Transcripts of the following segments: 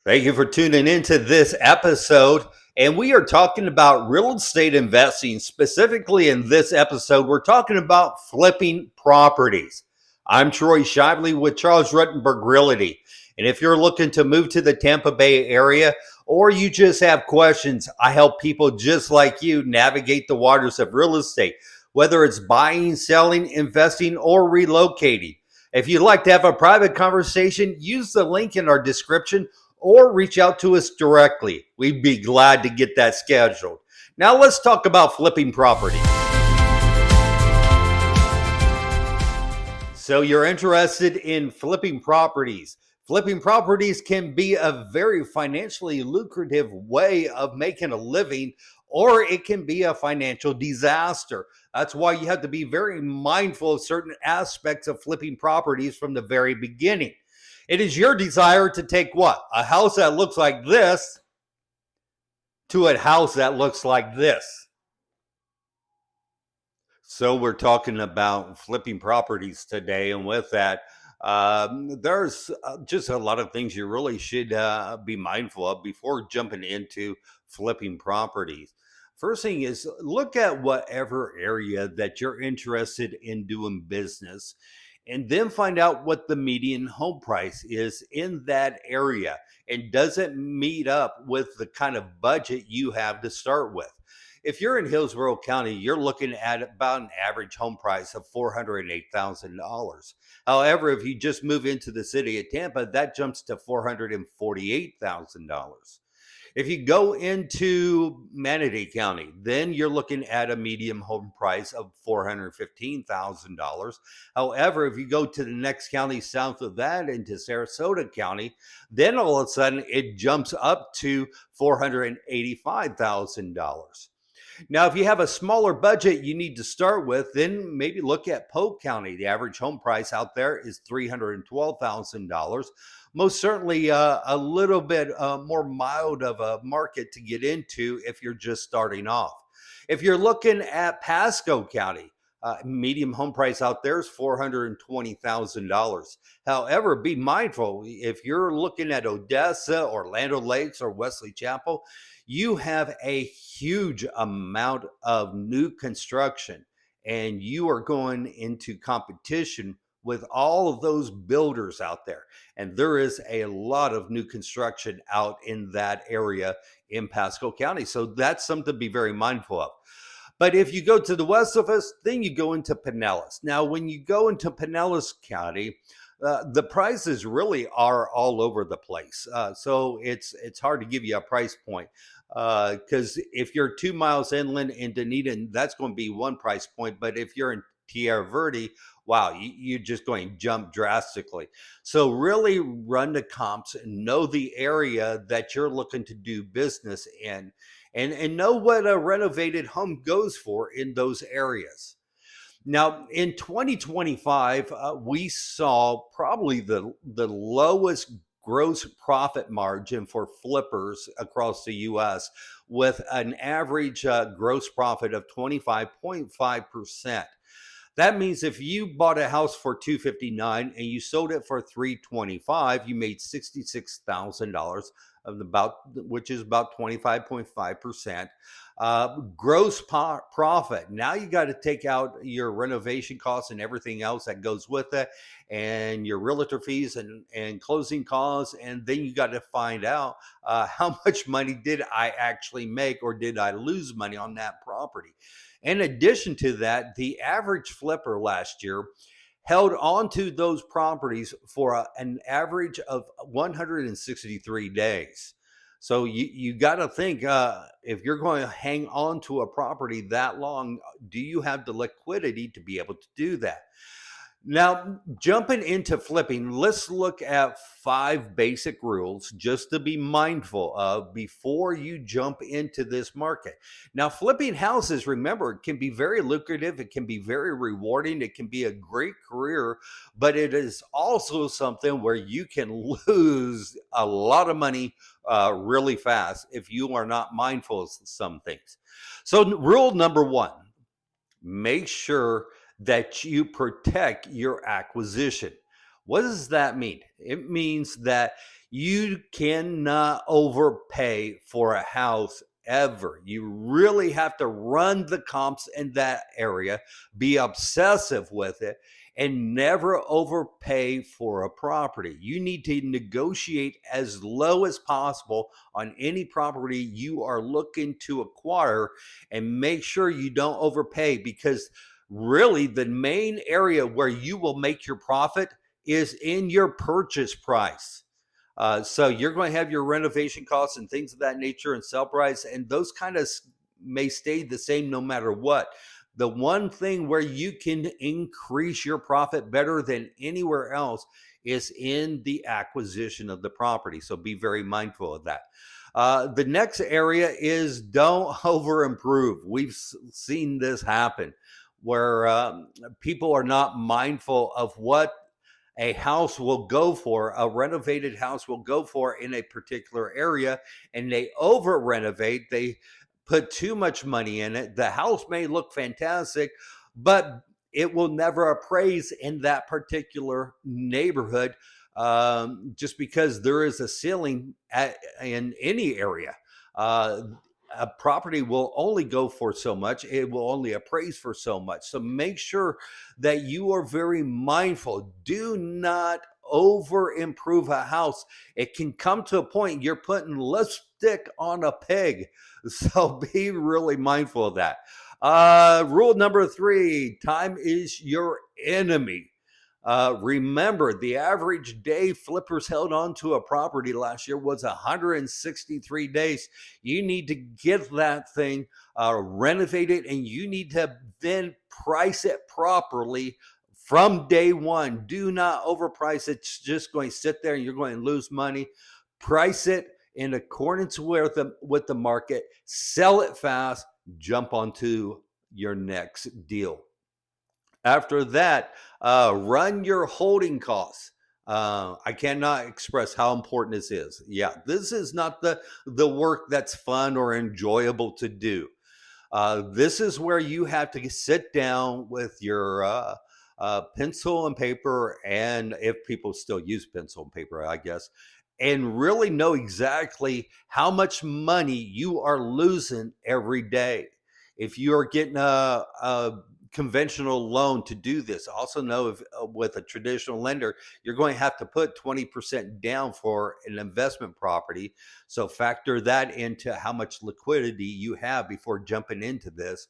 Thank you for tuning into this episode. And we are talking about real estate investing. Specifically, in this episode, we're talking about flipping properties. I'm Troy Shively with Charles Ruttenberg Realty. And if you're looking to move to the Tampa Bay area or you just have questions, I help people just like you navigate the waters of real estate, whether it's buying, selling, investing, or relocating. If you'd like to have a private conversation, use the link in our description or reach out to us directly. We'd be glad to get that scheduled. Now let's talk about flipping property. So you're interested in flipping properties. Flipping properties can be a very financially lucrative way of making a living, or it can be a financial disaster. That's why you have to be very mindful of certain aspects of flipping properties from the very beginning. It is your desire to take what? A house that looks like this to a house that looks like this. So we're talking about flipping properties today, and with that, there's just a lot of things you really should be mindful of before jumping into flipping properties. First thing is look at whatever area that you're interested in doing business, and then find out what the median home price is in that area, and does it meet up with the kind of budget you have to start with. If you're in Hillsborough County, you're looking at about an average home price of $408,000. However, if you just move into the city of Tampa, that jumps to $448,000. If you go into Manatee County, then you're looking at a medium home price of $415,000. However, if you go to the next county south of that into Sarasota County, then all of a sudden it jumps up to $485,000. Now, if you have a smaller budget you need to start with, then maybe look at Polk County. The average home price out there is $312,000. Most certainly a little bit more mild of a market to get into if you're just starting off. If you're looking at Pasco County, medium home price out there is $420,000. However, be mindful if you're looking at Odessa, Orlando Lakes, or Wesley Chapel, you have a huge amount of new construction, and you are going into competition with all of those builders out there. And there is a lot of new construction out in that area in Pasco County. So that's something to be very mindful of. But if you go to the west of us, then you go into Pinellas. Now, when you go into Pinellas County, the prices really are all over the place. So it's hard to give you a price point because if you're 2 miles inland in Dunedin, that's going to be one price point. But if you're in Tierra Verde, wow, you're just going to jump drastically. So really run the comps and know the area that you're looking to do business in, and know what a renovated home goes for in those areas. Now, in 2025, we saw probably the lowest gross profit margin for flippers across the US, with an average gross profit of 25.5%. That means if you bought a house for 259 and you sold it for 325, you made $66,000 of about, which is about 25.5%. Gross profit. Now you got to take out your renovation costs and everything else that goes with it, and your realtor fees and closing costs. And then you got to find out how much money did I actually make, or did I lose money on that property? In addition to that, the average flipper last year held on to those properties for an average of 163 days. So you got to think, if you're going to hang on to a property that long, do you have the liquidity to be able to do that? Now, jumping into flipping, let's look at 5 basic rules just to be mindful of before you jump into this market. Now, flipping houses, remember, it can be very lucrative, it can be very rewarding, it can be a great career, but it is also something where you can lose a lot of money really fast if you are not mindful of some things. So, rule number one, make sure that you protect your acquisition. What does that mean? It means that You cannot overpay for a house ever. You really have to run the comps in that area, be obsessive with it, and never overpay for a property. You need to negotiate as low as possible on any property you are looking to acquire, and make sure you don't overpay, because really the main area where you will make your profit is in your purchase price. So you're going to have your renovation costs and things of that nature and sell price, and those kind of may stay the same no matter what. The one thing where you can increase your profit better than anywhere else is in the acquisition of the property. So be very mindful of that. The next area is don't over improve. We've seen this happen where people are not mindful of what a house will go for, a renovated house will go for in a particular area, and they over renovate. They put too much money in it. The house may look fantastic, but it will never appraise in that particular neighborhood, just because there is a ceiling in any area. Uh, a property will only go for so much, it will only appraise for so much. So make sure that you are very mindful. Do not over improve a house. It can come to a point you're putting lipstick on a pig. So be really mindful of that. Rule number 3, time is your enemy. Remember, the average day flippers held on to a property last year was 163 days. You need to get that thing renovated, and you need to then price it properly from day one. Do not overprice it. It's just going to sit there and you're going to lose money. Price it in accordance with the market, sell it fast, jump onto your next deal. After that, run your holding costs. I cannot express how important this is. Yeah, this is not the work that's fun or enjoyable to do. This is where you have to sit down with your pencil and paper, and if people still use pencil and paper, I guess, and really know exactly how much money you are losing every day. If you are getting a conventional loan to do this, also know if with a traditional lender, you're going to have to put 20% down for an investment property. So factor that into how much liquidity you have before jumping into this.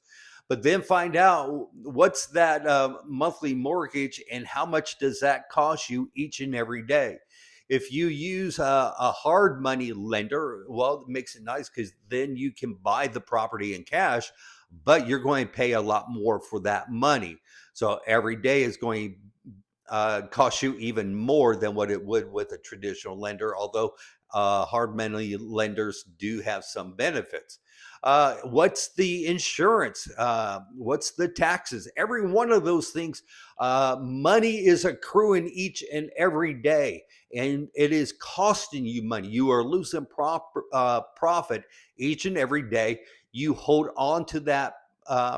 But then find out what's that monthly mortgage and how much does that cost you each and every day. If you use a hard money lender, well, it makes it nice because then you can buy the property in cash, but you're going to pay a lot more for that money. So every day is going to cost you even more than what it would with a traditional lender, although hard money lenders do have some benefits. What's the insurance? What's the taxes? Every one of those things, money is accruing each and every day, and it is costing you money. You are losing profit each and every day. You hold on to that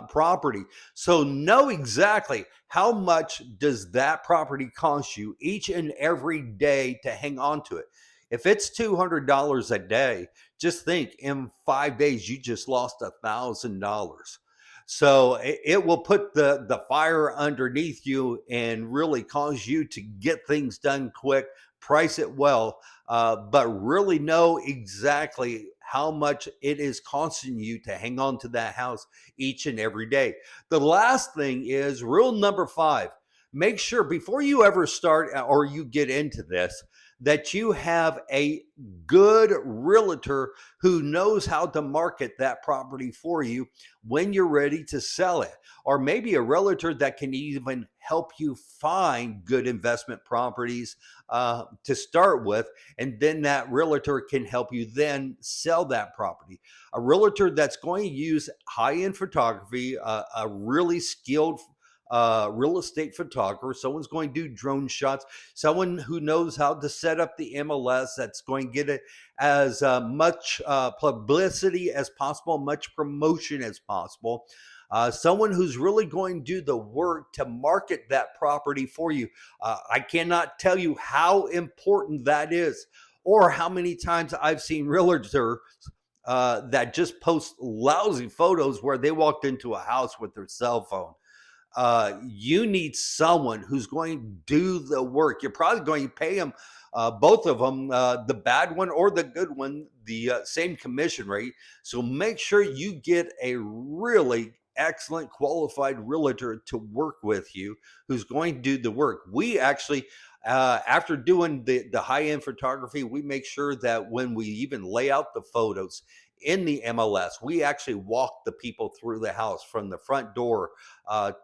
property. So know exactly how much does that property cost you each and every day to hang on to it. If it's $200 a day, just think in 5 days you just lost $1,000. So it will put the fire underneath you and really cause you to get things done quick, price it well, but really know exactly how much it is costing you to hang on to that house each and every day. The last thing is rule number 5. Make sure before you ever start or you get into this, that you have a good realtor who knows how to market that property for you when you're ready to sell it. Or maybe a realtor that can even help you find good investment properties to start with. And then that realtor can help you then sell that property. A realtor that's going to use high-end photography, a really skilled real estate photographer, someone's going to do drone shots, someone who knows how to set up the MLS, that's going to get it as much publicity as possible, much promotion as possible. Someone who's really going to do the work to market that property for you. I cannot tell you how important that is. or how many times I've seen realtors that just post lousy photos where they walked into a house with their cell phone. You need someone who's going to do the work. You're probably going to pay them, both of them, the bad one or the good one, the same commission rate. So make sure you get a really excellent qualified realtor to work with you who's going to do the work. We actually, after doing the high end photography, we make sure that when we even lay out the photos in the MLS, we actually walk the people through the house from the front door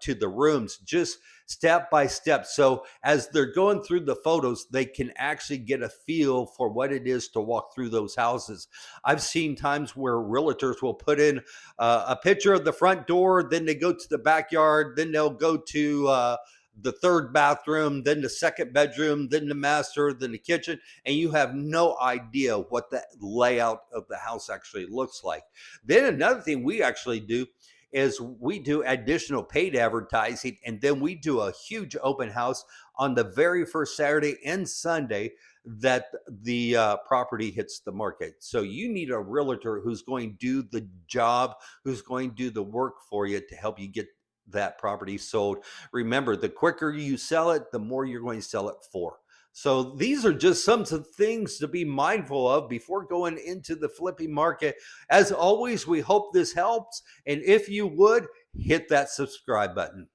to the rooms, just step by step. So as they're going through the photos, they can actually get a feel for what it is to walk through those houses. I've seen times where realtors will put in a picture of the front door, then they go to the backyard, then they'll go to the third bathroom, then the second bedroom, then the master, then the kitchen, and you have no idea what the layout of the house actually looks like. Then another thing we actually do is we do additional paid advertising, and then we do a huge open house on the very first Saturday and Sunday that the property hits the market. So you need a realtor who's going to do the job, who's going to do the work for you to help you get that property sold. Remember, the quicker you sell it, the more you're going to sell it for. So these are just some of the things to be mindful of before going into the flipping market. As always, we hope this helps. And if you would, hit that subscribe button.